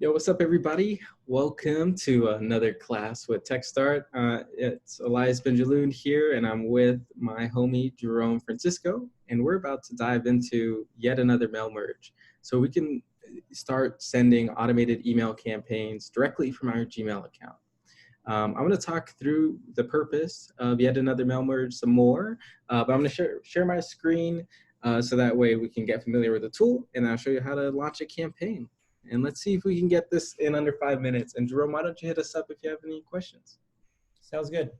Yo, what's up, everybody? Welcome to another class with TechStart. It's Elias Benjaloon here, and I'm with my homie Jerome Francisco, and we're about to dive into yet another mail merge. So we can start sending automated email campaigns directly from our Gmail account. I'm going to talk through the purpose of yet another mail merge some more, but I'm going to share my screen so that way we can get familiar with the tool, and I'll show you how to launch a campaign. And let's see if we can get this in under 5 minutes. And Jerome, why don't you hit us up if you have any questions? Sounds good.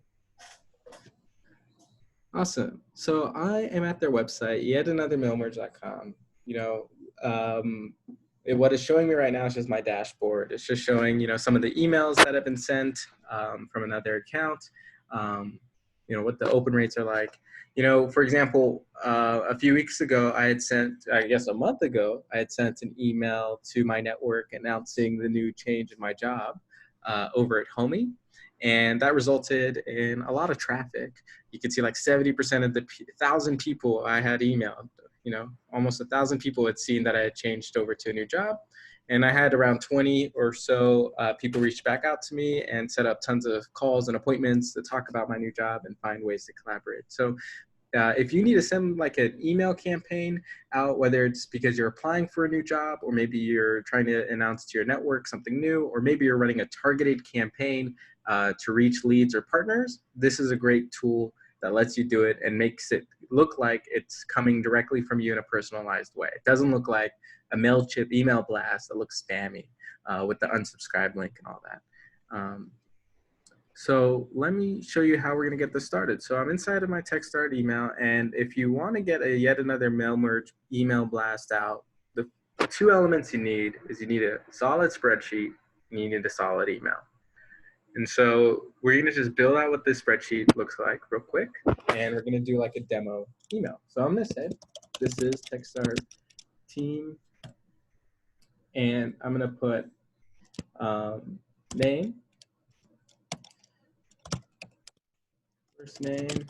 Awesome. So I am at their website, yetanothermailmerge.com. What it's showing me right now is just my dashboard. It's just showing, some of the emails that have been sent from another account, what the open rates are like. For example, a few weeks ago, I had sent, I guess a month ago, I had sent an email to my network announcing the new change in my job over at Homey. And that resulted in a lot of traffic. You could see like 70% of the 1,000 people I had emailed, almost 1,000 people had seen that I had changed over to a new job. And I had around 20 or so people reach back out to me and set up tons of calls and appointments to talk about my new job and find ways to collaborate. So if you need to send like an email campaign out, whether it's because you're applying for a new job, or maybe you're trying to announce to your network something new, or maybe you're running a targeted campaign to reach leads or partners, this is a great tool that lets you do it and makes it look like it's coming directly from you in a personalized way. It doesn't look like a MailChimp email blast that looks spammy with the unsubscribe link and all that. So let me show you how we're going to get this started. So I'm inside of my TechStart email, and if you want to get yet another mail merge email blast out, the two elements you need is you need a solid spreadsheet and you need a solid email. And so we're going to just build out what this spreadsheet looks like real quick, and we're going to do like a demo email. So I'm going to say this is TechStart team, and I'm going to put name, first name,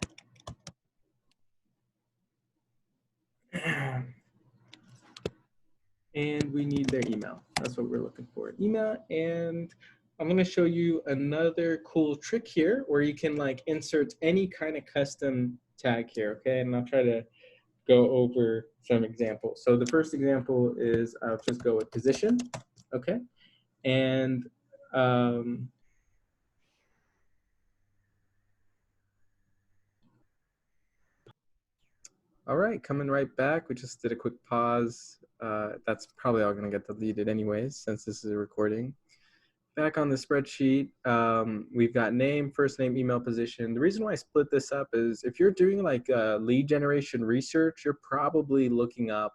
and we need their email. That's what we're looking for, email. And I'm going to show you another cool trick here where you can like insert any kind of custom tag here, okay? And I'll try to go over some examples. So the first example is I'll just go with position, okay? And all right, coming right back. We just did a quick pause. That's probably all gonna get deleted anyways, since this is a recording. Back on the spreadsheet, we've got name, first name, email, position. The reason why I split this up is if you're doing like lead generation research, you're probably looking up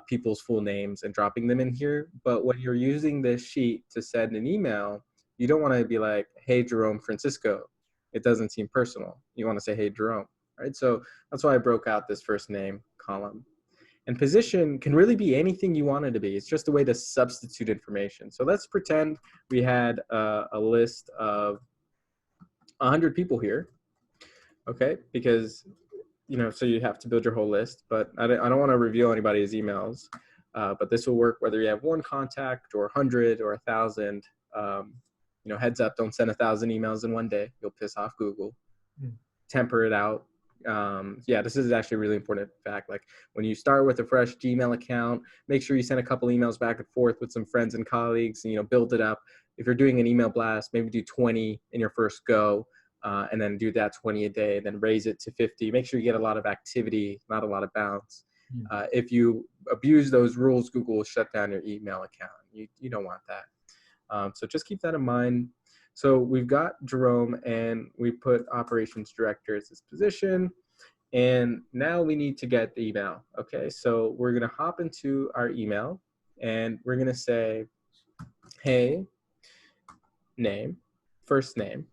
people's full names and dropping them in here. But when you're using this sheet to send an email, you don't want to be like, hey, Jerome Francisco. It doesn't seem personal. You want to say, hey, Jerome, right? So that's why I broke out this first name column. And position can really be anything you want it to be. It's just a way to substitute information. So let's pretend we had a list of 100 people here, okay? Because, so you have to build your whole list, but I don't want to reveal anybody's emails, but this will work whether you have one contact or 100 or 1,000. Heads up, don't send 1,000 emails in one day. You'll piss off Google. Temper it out. This is actually a really important fact. Like when you start with a fresh Gmail account, make sure you send a couple emails back and forth with some friends and colleagues, and build it up. If you're doing an email blast, maybe do 20 in your first go, and then do that 20 a day, then raise it to 50. Make sure you get a lot of activity, not a lot of bounce. If you abuse those rules, Google will shut down your email account. You don't want that. So just keep that in mind. So we've got Jerome, and we put operations director as his position. And now we need to get the email. Okay, so we're going to hop into our email, and we're going to say, hey, name, first name.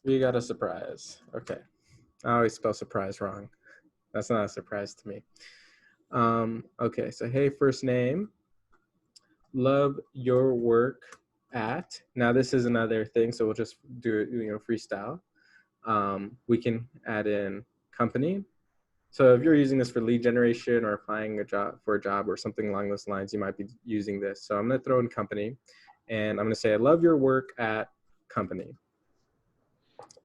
We got a surprise. Okay, I always spell surprise wrong. That's not a surprise to me. Okay, so hey, first name. Love your work at. Now this is another thing, so we'll just do it, freestyle. We can add in company, So if you're using this for lead generation or applying for a job or something along those lines, you might be using this. So I'm going to throw in company, and I'm going to say, I love your work at company.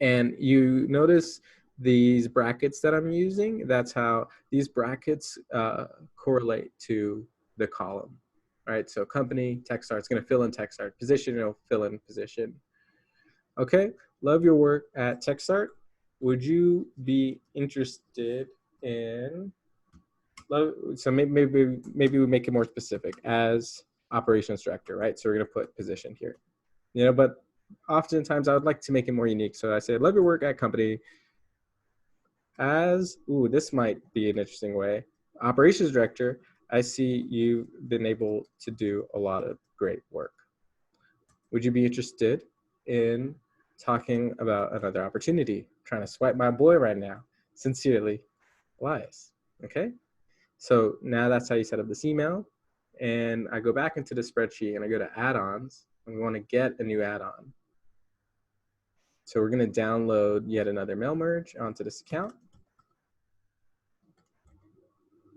And you notice these brackets that I'm using. That's how these brackets correlate to the column. All right, so company, text art, it's going to fill in text art. Position, it'll fill in position. Okay, love your work at TechStart. Would you be interested in, so maybe we make it more specific as operations director, right? So we're gonna put position here, but oftentimes I would like to make it more unique. So I say, love your work at company as, this might be an interesting way. Operations director, I see you've been able to do a lot of great work. Would you be interested in talking about another opportunity? I'm trying to swipe my boy right now. Sincerely, Elias. Okay. So now that's how you set up this email. And I go back into the spreadsheet and I go to add-ons, and we want to get a new add-on. So we're going to download yet another mail merge onto this account.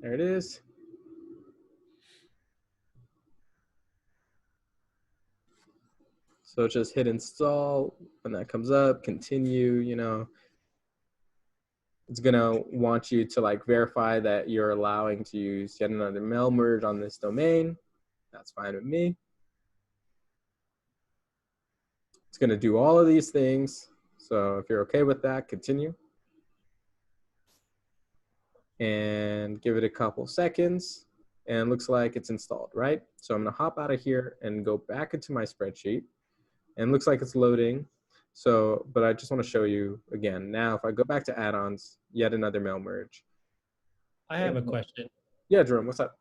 There it is. So just hit install. When that comes up, continue, it's gonna want you to like verify that you're allowing to use yet another mail merge on this domain. That's fine with me. It's gonna do all of these things. So if you're okay with that, continue. And give it a couple seconds. And it looks like it's installed, right? So I'm gonna hop out of here and go back into my spreadsheet. And it looks like it's loading. So, but I just wanna show you again. Now, if I go back to add-ons, yet another mail merge. I have a question. Yeah, Jerome, what's up?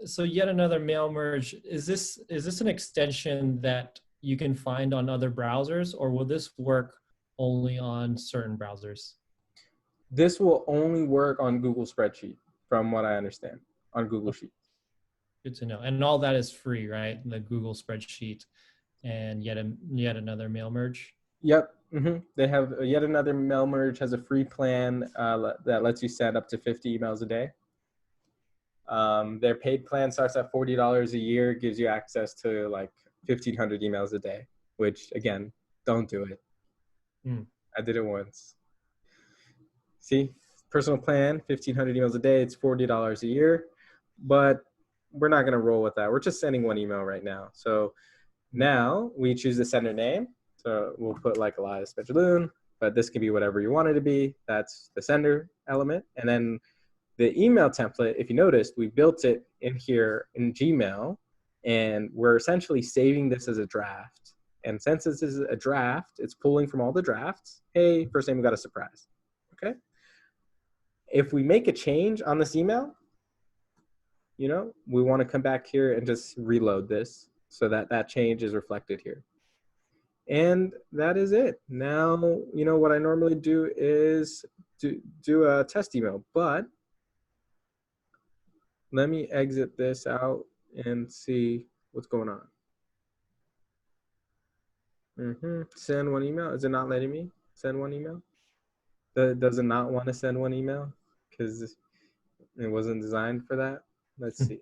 So yet another mail merge. Is this an extension that you can find on other browsers, or will this work only on certain browsers? This will only work on Google Spreadsheet, from what I understand, on Google Sheets. Good to know. And all that is free, right? The Google Spreadsheet and yet another mail merge. Yep. They have yet another mail merge, has a free plan that lets you send up to 50 emails a day. Their paid plan starts at $40 a year, gives you access to like 1,500 emails a day, which again, don't do it. I did it once. See, personal plan, 1,500 emails a day, it's $40 a year, but we're not going to roll with that. We're just sending one email right now. So now we choose the sender name. So we'll put like Elias Benjaloon, but this can be whatever you want it to be. That's the sender element. And then the email template, if you noticed, we built it in here in Gmail, and we're essentially saving this as a draft. And since this is a draft, it's pulling from all the drafts. Hey, first name, we got a surprise. Okay. If we make a change on this email, we want to come back here and just reload this so that that change is reflected here. And that is it. Now, what I normally do is do a test email, but let me exit this out and see what's going on. Send one email. Is it not letting me send one email? Does it not want to send one email? Because it wasn't designed for that. Let's see.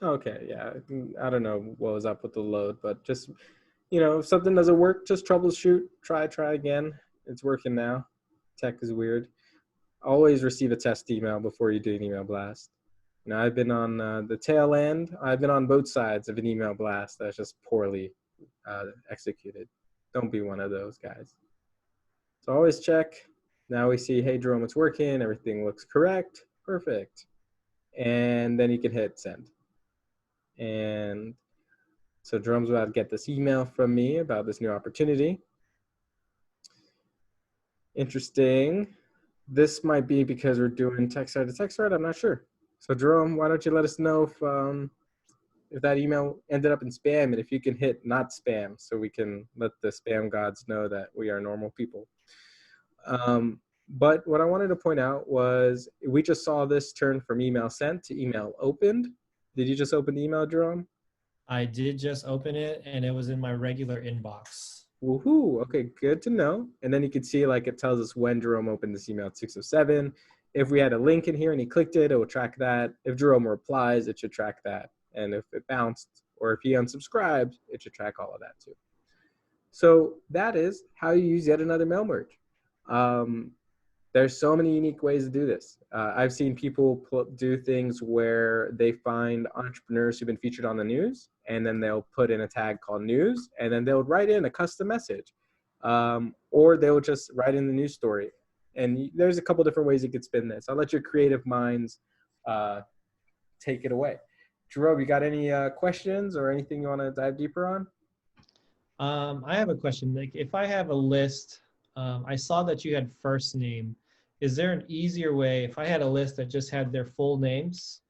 Okay, yeah. I don't know what was up with the load, but just, if something doesn't work, just troubleshoot. Try again. It's working now. Tech is weird. Always receive a test email before you do an email blast. I've been on the tail end. I've been on both sides of an email blast that's just poorly executed. Don't be one of those guys. So always check. Now we see, hey, Jerome, it's working. Everything looks correct. Perfect. And then you can hit send. And so Jerome's about to get this email from me about this new opportunity. Interesting. This might be because we're doing text art to text art. I'm not sure. So Jerome, why don't you let us know if that email ended up in spam, and if you can hit not spam so we can let the spam gods know that we are normal people. But what I wanted to point out was we just saw this turn from email sent to email opened. Did you just open the email, Jerome? I did just open it and it was in my regular inbox. Woohoo. Okay, good to know. And then you can see like it tells us when Jerome opened this email at 6:07. If we had a link in here and he clicked it, it will track that. If Jerome replies, it should track that. And if it bounced or if he unsubscribed, it should track all of that too. So that is how you use yet another mail merge. Um, there's so many unique ways to do this. I've seen people do things where they find entrepreneurs who've been featured on the news, and then they'll put in a tag called news, and then they'll write in a custom message, or they'll just write in the news story. And there's a couple different ways you could spin this. I'll let your creative minds take it away. Jerome, you got any questions or anything you want to dive deeper on? I have a question. Like, if I have a list, I saw that you had first name. Is there an easier way? If I had a list that just had their full names,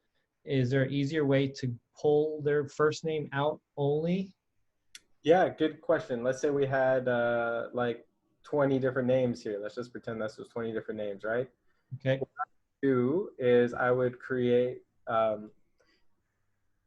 is there an easier way to pull their first name out only? Yeah, good question. Let's say we had like 20 different names here. Let's just pretend this was 20 different names, right? Okay. What I would do is I would create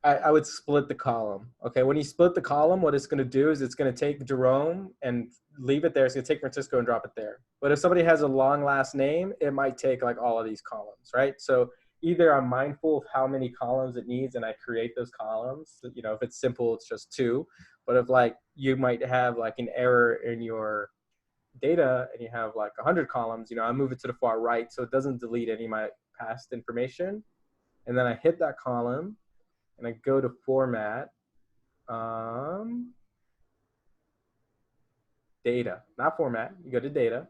I would split the column. Okay, when you split the column, what it's going to do is it's going to take Jerome and leave it there. It's going to take Francisco and drop it there. But if somebody has a long last name, it might take like all of these columns, right? So either I'm mindful of how many columns it needs and I create those columns. You know, if it's simple, it's just two. But if like you might have like an error in your data and you have like 100 columns, you know, I move it to the far right so it doesn't delete any of my past information. And then I hit that column and I go to format, data, not format, you go to data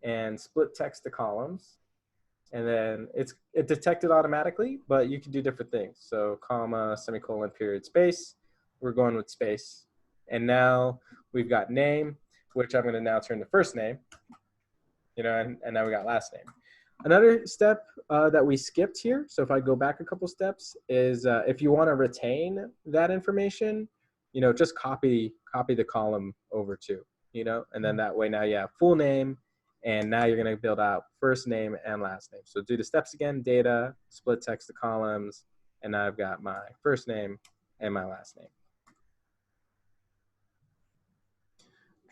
and split text to columns. And then it detected automatically, but you can do different things. So comma, semicolon, period, space. We're going with space. And now we've got name, which I'm going to now turn to first name, you know, and now we got last name. Another step that we skipped here, so if I go back a couple steps, is if you want to retain that information, you know, just copy the column over too, you know, and then that way now you have full name, and now you're going to build out first name and last name. So do the steps again, data, split text to columns, and now I've got my first name and my last name.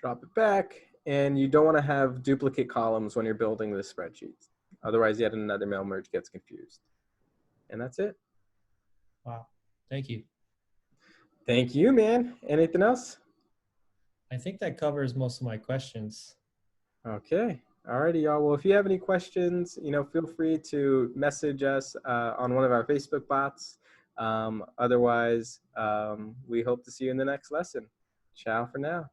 Drop it back, and you don't want to have duplicate columns when you're building the spreadsheets. Otherwise, yet another mail merge gets confused. And that's it. Wow. Thank you. Thank you, man. Anything else? I think that covers most of my questions. Okay. Alrighty, y'all. Well, if you have any questions, you know, feel free to message us on one of our Facebook bots. Otherwise, we hope to see you in the next lesson. Ciao for now.